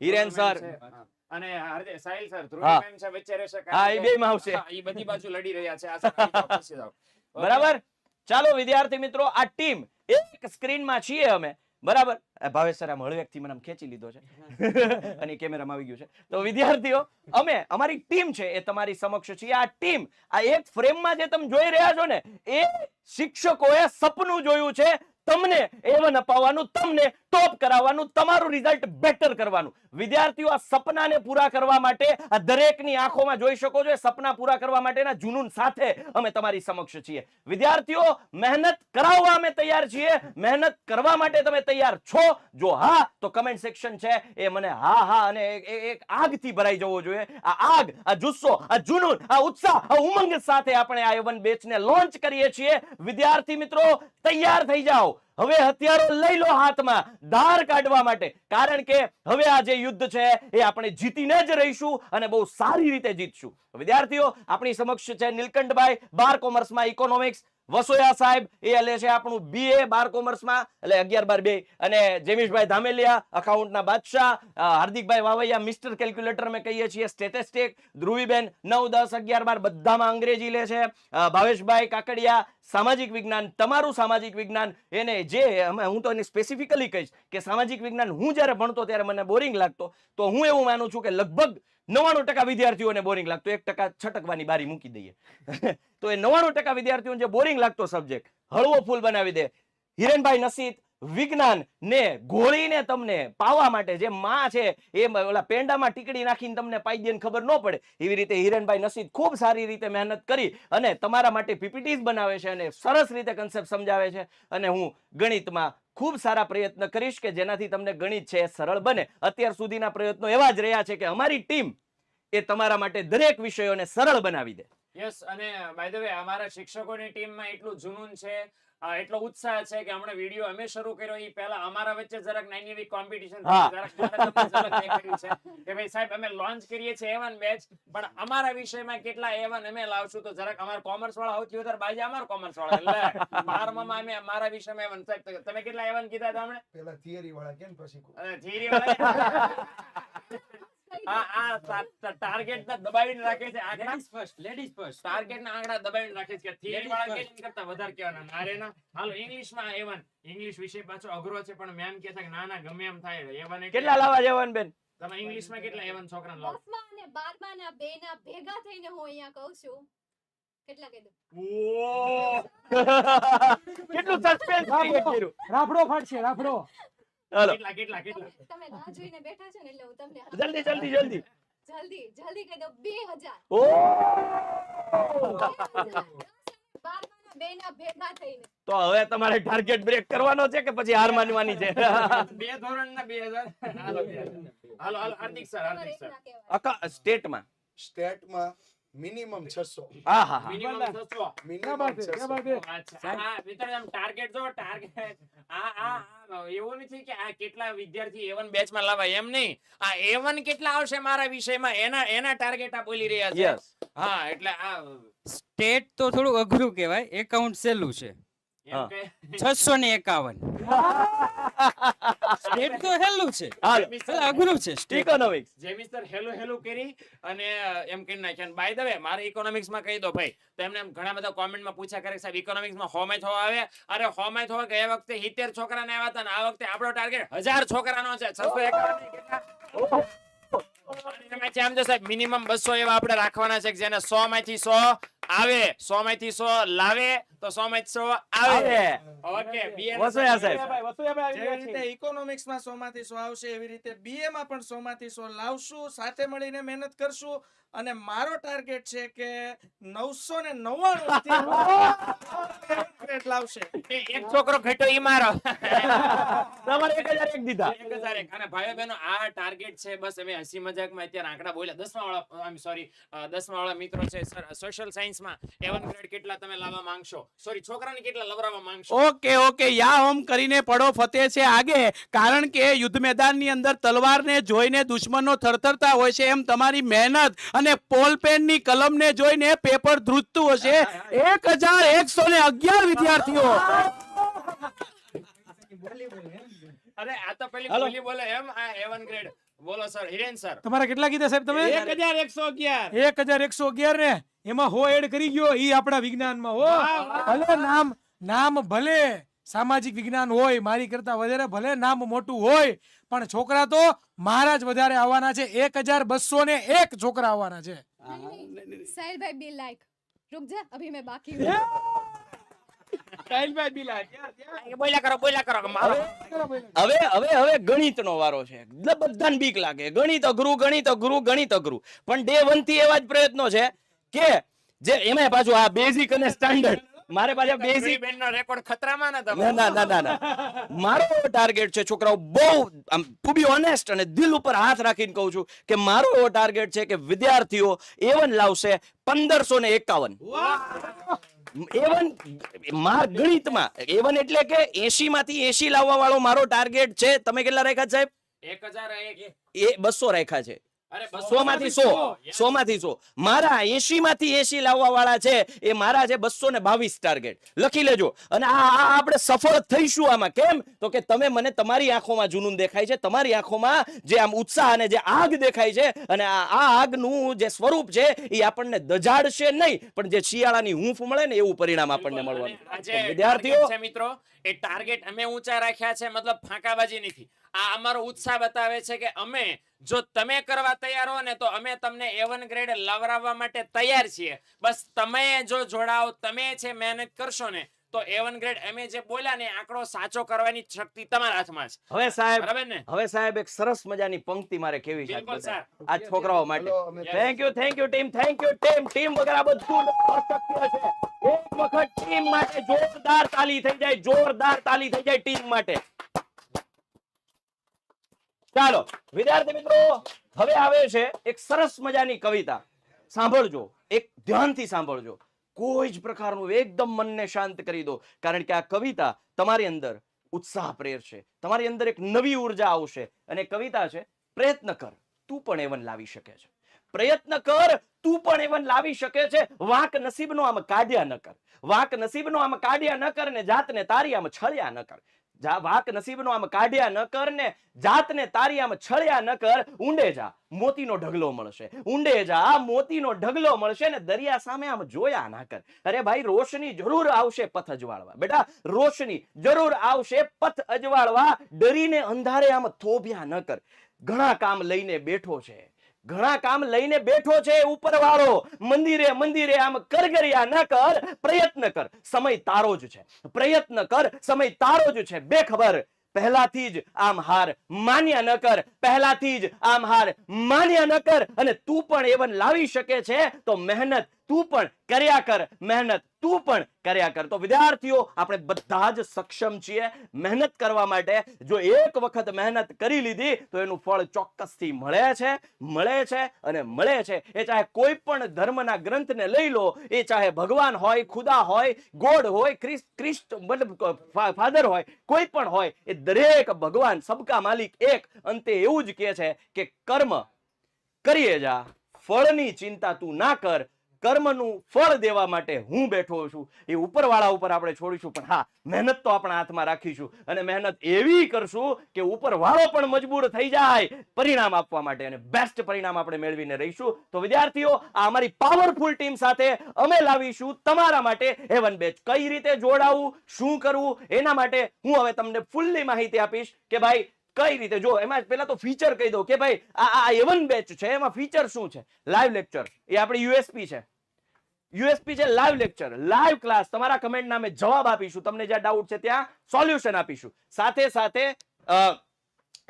હિરેન સર, અને સાહિલ સર હા. ધ્રુવી મેમ છે વચ્ચે રહેશે કારણ હા, એ કે- બેયમાં આવશે. હા, ઈ બધી બાજુ લડી રહ્યા છે આ side આવી જાઓ, પછી જાઓ. Okay. બરાબર. ચાલો વિદ્યાર્થી મિત્રો, આ ટીમ એક સ્ક્રીનમાં છીએ અમે, બરાબર. ભાવેશ સર આમ હળવેકથી મને આમ ખેંચી લીધો છે અને કેમેરામાં આવી ગયું છે. તો વિદ્યાર્થીઓ, અમે અમારી ટીમ છે એ તમારી સમક્ષ છીએ. આ ટીમ આ એક ફ્રેમમાં જે તમે જોઈ રહ્યા છો ને, એ શિક્ષકોએ સપનું જોયું છે તમને A1 અપાવવાનું, તમને ટોપ કરાવવાનું, તમારું રિઝલ્ટ બેટર કરવાનું. વિદ્યાર્થીઓ, આ સપનાને પૂરા કરવા માટે આ દરેકની આંખોમાં જોઈ શકો છો, એ સપના પૂરા કરવા માટેના જુનૂન સાથે અમે તમારી સમક્ષ છીએ. વિદ્યાર્થીઓ, મહેનત કરાવવા અમે તૈયાર છીએ. મહેનત કરવા માટે તમે તૈયાર છો? જો હા, તો કમેન્ટ સેક્શન છે એ મને હા હા અને એક આગથી ભરાઈ જવો જોઈએ. આ આગ, આ જુસ્સો, આ જુનૂન, આ ઉત્સાહ, આ ઉમંગ સાથે આપણે આ A1 બેચને લોન્ચ કરીએ છીએ. વિદ્યાર્થી મિત્રો, તૈયાર થઈ જાઓ. હવે હથિયારો લઈ લો હાથમાં ધાર કાઢવા માટે, કારણ કે હવે આ જે યુદ્ધ છે એ આપણે જીતીને જ રહીશું અને બહુ સારી રીતે જીતશું. વિદ્યાર્થીઓ, આપણી સમક્ષ છે નીલકંઠભાઈ, બાર કોમર્સમાં ઇકોનોમિક્સ. વસોયા સાહેબ, એ લે છે આપણું BA બાર કોમર્સમાં, એટલે 11-12 અને જેમીશભાઈ ધામેલિયા, અકાઉન્ટના બાદશાહ. હાર્દિકભાઈ વાવૈયા, મિસ્ટર કેલ્ક્યુલેટર અમે કહીએ છીએ, સ્ટેટિસ્ટિક. ધ્રુવીબેન 9, 10, 11, 12 બધામાં અંગ્રેજી લે છે. ભાવેશભાઈ કાકડિયા, સામાજિક વિજ્ઞાન. તમારું સામાજિક વિજ્ઞાન એને જે હું તો એને સ્પેસિફિકલી કહીશ કે સામાજિક વિજ્ઞાન હું જ્યારે ભણતો ત્યારે મને બોરિંગ લાગતો, તો હું એવું માનું છું કે લગભગ 99% વિદ્યાર્થીઓને બોરિંગ લાગતો, 1% છટકવાની બારી મૂકી દઈએ તો એ 99% વિદ્યાર્થીઓને જે બોરિંગ લાગતો સબ્જેક્ટ હળવો ફૂલ બનાવી દે. હિરેનભાઈ નસીદ વિજ્ઞાન ને ઘોળીને તમને પાવા માટે, જે માં છે એ ઓલા પેંડામાં ટીકડી નાખીને તમને પાઈ દે ખબર ન પડે, એવી રીતે હિરેનભાઈ નસીદ ખૂબ સારી રીતે મહેનત કરી અને તમારા માટે PPTs બનાવે છે અને સરસ રીતે કન્સેપ્ટ સમજાવે છે. અને હું ગણિતમાં ખૂબ સારા પ્રયત્ન કરીશ કે જેનાથી તમને ગણિત છે એ સરળ બને. અત્યાર સુધીના પ્રયત્નો એવા જ રહ્યા છે કે અમારી ટીમ એ તમારા માટે દરેક વિષયોને સરળ બનાવી દે. યસ, અને બાય ધ વે અમારા શિક્ષકોની ટીમમાં એટલું જુનૂન છે, એટલો ઉત્સાહ છે કે હમણાં વિડીયો અમે શરૂ કર્યો એ પહેલા અમારા વચ્ચે જરાક નાની એવી કોમ્પિટિશન હા. કે ભાઈ સાહેબ અમે લોન્ચ કરીએ છીએ A1 બેચ, પણ અમારા વિષયમાં કેટલા A1 અમે લાવશું, તો જરાક અમારા કોમર્સ વાળા સૌથી વધારે બાજી અમારા કોમર્સ વાળા, એટલે 12માં અમે અમારા વિષયમાં A1. સાહેબ તમે કેટલા A1 કીધા હતા હમણે? પેલા થિયરી વાળા કેમ પછી થિયરી વાળા ટાર્ગેટ દબાવીને રાખે છે, લેડીઝ ફર્સ્ટ ટાર્ગેટ ના આંકડા દબાવીને રાખે છે કે થિયરી વાળા કેમ કરતા વધારે કહેવાના. નારે ના, હાલો ઇંગ્લિશમાં A1. ઇંગ્લિશ વિષય પાછો અઘરો છે, પણ મેમ કહે છે કે ના ના ગમે એમ થાય. A1 એટલે કેટલા લાવવા જવાન બેન? તમે ઇંગ્લિશમાં કેટલા A1 છોકરાને લાવો? 10મા અને 12મા ના બેના ભેગા થઈને હું અહીંયા કહું છું કેટલા કહી દઉં? ઓહ! કેટલું સસ્પેન્સ ક્રિએટ કર્યું. રાફડો ફાટશે, રાફડો. હાલો કેટલા તમે રાહ જોઈને બેઠા છો ને એટલે હું તમને જલ્દી જલ્દી જલ્દી. જલ્દી કહી દઉં 2000. ઓ 12મા ના બેના ભેગા થઈને તો હવે તમારે ટાર્ગેટ બ્રેક કરવાનો છે કે પછી હાર માનવાની છે? બે ધોરણના 2000. હાલો 2000. હાલો હાર્દિક સર, નંબર હાર્દિક એક સર. ના કહેવાય. સ્ટેટમાં સ્ટેટમાં મિનિમમ 600 હા હા હા. મિનિમમ 600. મિનિમમ 600 અચ્છા, આ મિત્રો આમ ટાર્ગેટ જો ટાર્ગેટ આ એવું નથી કે આ કેટલા વિદ્યાર્થી A1 બેચમાં લાવાય એમ નહીં, આ A1 કેટલા આવશે મારા વિષયમાં એના ટાર્ગેટ આ બોલી રહ્યા છે. યસ. હા, એટલે આ સ્ટેટ તો થોડું અઘરું કહેવાય, એકાઉન્ટ સહેલું છે. હા. એમ કે 651 સ્ટેટ તો સહેલું છે, હાલો એટલે અઘરું છે સ્ટેટ. ઇકોનોમિક્સ. જે મિસ્ટર હેલો હેલો કરી અને એમ કરી નાખ્યા. બાય ધ વે મારે ઇકોનોમિક્સમાં કહી દો ભાઈ, તો એમને એમ ઘણા બધા કોમેન્ટમાં પૂછ્યા કરે સાહેબ ઇકોનોમિક્સમાં હોમે થવા આવે. અરે હોમે થવા કે એ વખતે 70 છોકરાને આવ્યા હતા ને આ વખતે આપણો ટાર્ગેટ 1000 છોકરાનો છે. 651 કેટલા? અને એમાંથી આમ જો સાહેબ મિનિમમ 200 એવા આપણે રાખવાના છે કે જેને 100 માંથી 100 આવે, 100 માંથી 100 લાવે, તો 100 માંથી 100 આવે. ઓકે, વસોયા સાહેબ. જેવી રીતે ઇકોનોમિક્સમાં 100 માંથી 100 આવશે એવી રીતે BA માં પણ 100 માંથી 100 લાવશું. સાથે મળીને મહેનત કરશું અને મારો ટાર્ગેટ છે કે 999 ગ્રેડ લાવશે. એક છોકરો ઘટ્યો ઈ મારો. તમારે 1001 દીધા. 1001. અને ભાઈઓ બહેનો આ ટાર્ગેટ છે. બસ અમે હસી મજાકમાં અત્યારે આંકડા બોલ્યા. 10મા વાળા આઈ એમ સોરી 10મા વાળા મિત્રો છે સર, સોશિયલ સાયન્સમાં A1 ગ્રેડ કેટલા તમે લાવવા માંગશો? સોરી, છોકરાને કેટલા લવરાવવા માંગશો? ઓકે યા હોમ કરીને પડો ફતેહ છે આગે, કારણ કે યુદ્ધ મેદાનની અંદર તલવારને જોઈને દુશ્મનો થરથરતા હોય છે, એમ તમારી મહેનત અને પોલપેનની કલમને જોઈને પેપર ધ્રુજતું હશે. 1111 વિદ્યાર્થીઓ. અરે આ તો પેલી હાલો. બોલી બોલે એમ આ A1 ગ્રેડ બોલો સર, હિરેન સર. તમારા કેટલા કીધા સાહેબ તમે? 1111 1111 ને એમાં હો એડ કરી ગયો ઈ આપણા વિજ્ઞાનમાં હો. ભલે નામ ભલે સામાજિક વિજ્ઞાન હોય, મારી કરતા વધારે ભલે નામ મોટું હોય, પણ છોકરા તો મારા જ વધારે આવવાના છે. 1201 છોકરા આવવાના છે. साहिल भाई बी लाइक रुक जा अभी मैं बाकी हूँ સાહિલભાઈ બિલા બોલ્યા કરો હવે ગણિતનો વારો છે. બધાને બીક લાગે ગણિત અઘરું પણ ડે 1 થી એવા જ પ્રયત્નો છે કે જે એમાં પાછું આ બેઝિક અને સ્ટાન્ડર્ડ મારે પાછા બેઝિક બેનનો રેકોર્ડ ખતરામાં ને તમે. ના મારો ટાર્ગેટ છે છોકરાઓ, બહુ ટુ બી ઓનેસ્ટ અને દિલ ઉપર હાથ રાખીને કહું છું કે મારો એવો ટાર્ગેટ છે કે વિદ્યાર્થીઓ A1 લાવશે 1551. A1 માર ગણિતમાં A1 એટલે કે 80 માંથી 80 લાવવા વાળો મારો ટાર્ગેટ છે. તમે કેટલા રાખ્યા સાહેબ? 1001. એ 200 રાખ્યા છે. અરે 100 માંથી 100 મારા 80 માંથી 80 લાવવા વાળા છે એ મારા છે 222 ટાર્ગેટ. લખી લેજો. અને આ આપણે સફળ થઈશું આમાં. કેમ તો કે તમે મને તમારી આંખોમાં જુનૂન દેખાય છે, તમારી આંખોમાં જે આમ ઉત્સાહ અને જે આગ દેખાય છે, અને આ આગનું જે સ્વરૂપ છે એ આપણને દજાડશે નહીં, પણ જે શિયાળાની હૂંફ મળે ને એવું પરિણામ આપણને મળવાનું. આજે વિદ્યાર્થીઓ છે મિત્રો, એ ટાર્ગેટ અમે ઊંચા રાખ્યા છે, મતલબ ફાંકાબાજી નથી. આ અમારો ઉત્સાહ બતાવે છે કે અમે જો તમે કરવા તૈયાર હો ને તો અમે તમને A1 ગ્રેડ લવરાવવા માટે તૈયાર છીએ. બસ તમે જો જોડાઓ, તમે છે મહેનત કરશો ને તો A1 ગ્રેડ અમે જે બોલ્યા ને આંકડો સાચો કરવાની શક્તિ તમારા હાથમાં છે. હવે સાહેબ બરાબર ને? હવે સાહેબ એક સરસ મજાની પંક્તિ મારે કેવી છે બિલકુલ સર. આ છોકરાઓ માટે. ચલો, અમે થેન્ક યુ ટીમ વગર આ બધું અશક્ય છે. એક વખત ટીમ માટે જોરદાર તાલી થઈ જાય ટીમ માટે. ચાલો વિદ્યાર્થી મિત્રો, હવે આવે છે એક સરસ મજાની કવિતા. સાંભળજો, એક ધ્યાનથી સાંભળજો. કોઈ જ પ્રકારનું એકદમ મનને શાંત કરી દો, કારણ કે આ કવિતા તમારી અંદર ઉત્સાહ પ્રેરશે, તમારી અંદર એક નવી ઉર્જા આવશે. અને કવિતા છે, પ્રયત્ન કર તું પણ A1 લાવી શકે છે. પ્રયત્ન કર તું પણ A1 લાવી શકે છે. વાંક નસીબનો આમ કાઢ્યા ન કર ને જાતને તારી આમ છળ્યા ન કર. વાંક નસીબનો આમ કાઢ્યા ન કર ને જાતને તારી આમ છળ્યા ન કર. ઊંડે જા મોતીનો ઢગલો મળશે ને દરિયા સામે આમ જોયા ના કર. અરે ભાઈ, રોશની જરૂર આવશે પથ અજવાળવા. બેટા, રોશની જરૂર આવશે પથ અજવાળવા. ડરીને અંધારે આમ થોભ્યા ન કર. ઘણા કામ લઈને બેઠો છે ઉપરવાળો. મંદિરે આમ કરગરિયા ન કર. પ્રયત્ન કર સમય તારો જ છે. બેખબર પહેલાથી જ આમ હાર માન્યા ન કર. અને તું પણ A1 લાવી શકે છે તો મહેનત તું પણ કર્યા કર. તો વિદ્યાર્થીઓ, આપણે બધા જ સક્ષમ છીએ મહેનત કરવા માટે. જો એક વખત મહેનત કરી લીધી તો એનું ફળ ચોક્કસથી મળે છે. એ ચાહે કોઈ પણ ધર્મના ગ્રંથને લઈ લો, એ ચાહે ભગવાન હોય, ખુદા હોય, ગોડ હોય, ક્રિસ્ટ મતલબ ફાધર હોય, કોઈ પણ હોય, એ દરેક ભગવાન સબકા માલિક એક. અંતે એવું જ કહે છે કે કર્મ કરીએ જા, ફળની ચિંતા તું ના કર. કર્મનું ફળ દેવા માટે હું બેઠો છું. એ ઉપરવાળા ઉપર આપણે છોડીશું, પણ હા, મહેનત તો આપણા હાથમાં રાખીશું. અને મહેનત એવી કરશું કે ઉપરવાળો પણ મજબૂર થઈ જાય પરિણામ આપવા માટે, અને બેસ્ટ પરિણામ આપણે મેળવીને રહીશું. તો વિદ્યાર્થીઓ, આ અમારી પાવરફુલ ટીમ સાથે અમે લાવીશું તમારા માટે A1 બેચ. કઈ રીતે જોડાવું, શું કરવું, એના માટે હું હવે તમને ફૂલ્લી માહિતી આપીશ કે ભાઈ કઈ રીતે. જો એમાં પહેલા તો ફીચર કહી દઉં કે ભાઈ આ A1 બેચ છે, એમાં ફીચર શું છે? લાઈવ લેક્ચર, એ આપણી USP છે. Live lecture, live class. તમારા કમેન્ટ નામે જવાબ આપીશું. તમને જ્યાં ડાઉટ છે ત્યાં સોલ્યુશન આપીશું. સાથે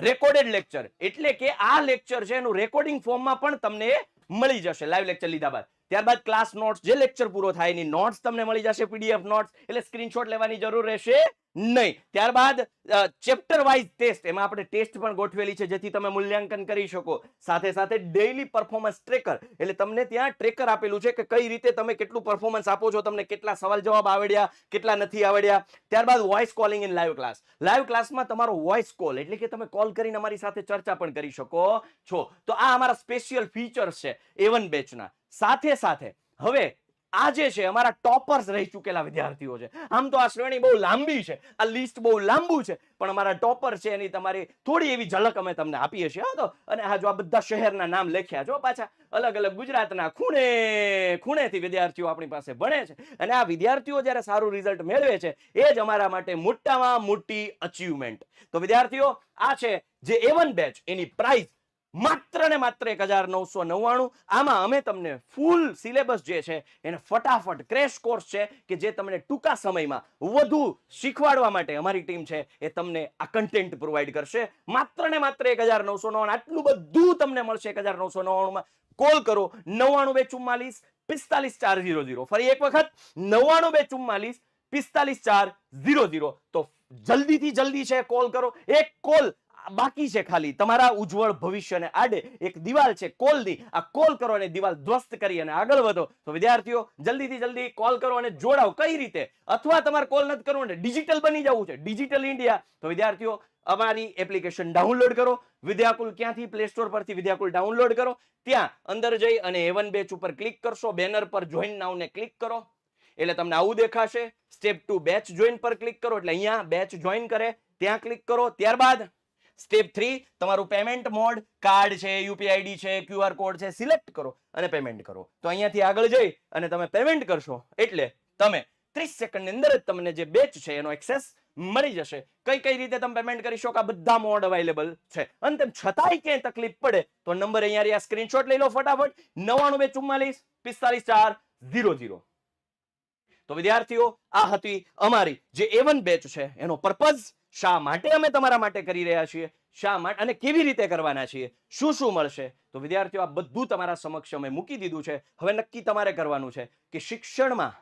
રેકોર્ડેડ લેક્ચર, એટલે કે આ લેક્ચર છે એનું રેકોર્ડિંગ ફોર્મમાં પણ તમને મળી જશે લાઈવ લેક્ચર લીધા બાદ. ત્યારબાદ ક્લાસ નોટ્સ, જે લેક્ચર પૂરો થાય એની નોટ્સ તમને મળી જશે, PDF નોટ્સ. એટલે સ્ક્રીનશોટ લેવાની જરૂર રહેશે નહીં. ત્યારબાદ ચેપ્ટર વાઇઝ ટેસ્ટ, એમાં આપણે ટેસ્ટ પણ ગોઠવેલી છે જેથી તમે મૂલ્યાંકન કરી શકો. સાથે ડેઈલી પરફોર્મન્સ ટ્રેકર, એટલે તમને ત્યાં ટ્રેકર આપેલું છે કે કઈ રીતે તમે કેટલું પરફોર્મન્સ આપો છો, તમને કેટલા સવાલ જવાબ આવડ્યા, કેટલા નથી આવડ્યા. ત્યારબાદ voice calling in live class. Live ક્લાસમાં તમારો વોઇસ કોલ, એટલે કે તમે કોલ કરીને અમારી સાથે ચર્ચા પણ કરી શકો છો. તો આ અમારા સ્પેશિયલ ફીચર્સ છે A1 બેચના. સાથે હવે આ જે છે અમારા ટોપર્સ રહી ચૂકેલા વિદ્યાર્થીઓ છે. આમ તો આ શ્રેણી બહુ લાંબી છે, આ લિસ્ટ બહુ લાંબુ છે, પણ અમારા ટોપર છે એની તમારી થોડી એવી ઝલક અમે તમને આપીએ છીએ. હા, તો અને આ જો આ બધા શહેરના નામ લખ્યા જો પાછા અલગ અલગ ગુજરાતના ખૂણે ખૂણેથી વિદ્યાર્થીઓ આપણી પાસે ભણે છે, અને આ વિદ્યાર્થીઓ જ્યારે સારું રિઝલ્ટ મેળવે છે એ જ અમારા માટે મોટામાં મોટી અચીવમેન્ટ. તો વિદ્યાર્થીઓ, આ છે જે A1 બેચ, એની પ્રાઇસ માત્ર ને માત્ર 1999. આમાં અમે તમને ફૂલ સિલેબસ જે છે એને ફટાફટ ક્રેશ કોર્સ છે કે જે તમને ટૂંકા સમયમાં વધુ શીખવાડવા માટે અમારી ટીમ છે એ તમને આ કન્ટેન્ટ પ્રોવાઈડ કરશે. માત્ર ને માત્ર 1999. આટલું બધું તમને મળશે 1999 કોલ કરો 99 244 45 400. ફરી એક વખત 99 244 45 400. તો જલ્દીથી જલ્દી છે કોલ કરો. એક કોલ બાકી છે ખાલી તમારા ઉજ્જવળ ભવિષ્યને આડે. એક દિવાલ છે કોલની, આ કોલ કરો અને દિવાલ ધ્વસ્ત કરી અને આગળ વધો. તો વિદ્યાર્થીઓ, જલ્દીથી જલ્દી કોલ કરો અને જોડાઓ. કઈ રીતે? અથવા તમારે કોલ નથી કરવું ને ડિજિટલ બની જવું છે, ડિજિટલ ઇન્ડિયા, તો વિદ્યાર્થીઓ અમારી એપ્લિકેશન ડાઉનલોડ કરો. વિદ્યાકુલ ક્યાંથી? પ્લે સ્ટોર પરથી વિદ્યાકુલ ડાઉનલોડ કરો. ત્યાં અંદર જઈ અને A1 બેચ ઉપર ક્લિક કરશો. બેનર પર જોઈન નાઉ ને ક્લિક કરો એટલે તમને આવું દેખાશે. સ્ટેપ 2 બેચ જોઈન પર ક્લિક કરો એટલે અહીંયા બેચ જોઈન કરે ત્યાં ક્લિક કરો. ત્યારબાદ સ્ટેપ 3 તમારું પેમેન્ટ મોડ, કાર્ડ છે, યુપીઆઈડી છે, QR કોડ છે, સિલેક્ટ કરો અને પેમેન્ટ કરો. તો અહીંયાથી આગળ જઈ અને તમે પેમેન્ટ કરશો એટલે તમે 30 સેકન્ડની અંદર જ તમને જે બેચ છે એનો એક્સેસ મળી જશે. કઈ રીતે તમે પેમેન્ટ કરી શકો? આ બધા મોડ અવેલેબલ છે. અને તેમ છતાંય ક્યાંય તકલીફ પડે તો નંબર અહીંયા સ્ક્રીનશોટ લઈ લો ફટાફટ, 99 244 45 400. તો વિદ્યાર્થીઓ, આ હતી અમારી જે A1 બેચ છે એનો પર્પઝ. શા માટે અમે તમારા માટે કરી રહ્યા છીએ, શા માટે અને કેવી રીતે કરવાના છીએ, શું શું મળશે. તો વિદ્યાર્થીઓ, આ બધું તમારા સમક્ષ અમે મૂકી દીધું છે. હવે નક્કી તમારે કરવાનું છે કે શિક્ષણમાં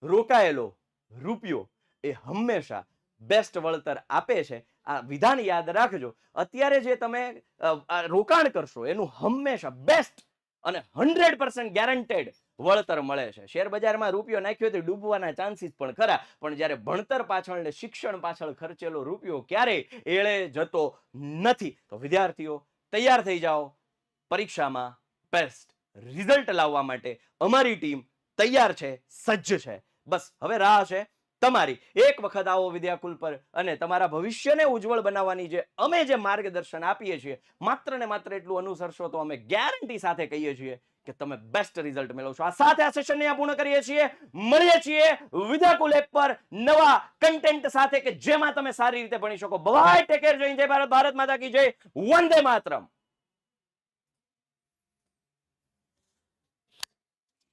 રોકાયેલો રૂપિયો એ હંમેશા બેસ્ટ વળતર આપે છે. આ વિધાન યાદ રાખજો. અત્યારે જે તમે રોકાણ કરશો એનું હંમેશા બેસ્ટ અને 100% ગેરંટેડ વળતર મળે છે. શેર બજારમાં રૂપિયો નાખ્યો તો ડૂબવાના ચાન્સીસ પણ ખરા, પણ જ્યારે ભણતર પાછળ ને શિક્ષણ પાછળ ખર્ચેલો રૂપિયો ક્યારેય એળે જતો નથી. તો વિદ્યાર્થીઓ, તૈયાર થઈ જાઓ. પરીક્ષામાં બેસ્ટ રિઝલ્ટ લાવવા માટે અમારી ટીમ તૈયાર છે, સજ્જ છે. બસ હવે રાહ છે તમારી. એક વખત આવો વિદ્યાકુલ પર અને તમારા ભવિષ્યને ઉજ્જવળ બનાવવાની જે અમે જે માર્ગદર્શન આપીએ છીએ માત્ર ને માત્ર એટલું અનુસરશો તો અમે ગેરંટી સાથે કહીએ છીએ કે તમે બેસ્ટ રિઝલ્ટ મેળવશો. આ સાથે આ સેશનને પૂર્ણ કરીએ છીએ. મળીએ છીએ વિદ્યાકુલ એપ પર નવા કન્ટેન્ટ સાથે કે જેમાં તમે સારી રીતે ભણી શકો. બાય, ટેક કેર, જય હિન્દ, જય ભારત, ભારત માતા કી જય, વંદે માતરમ.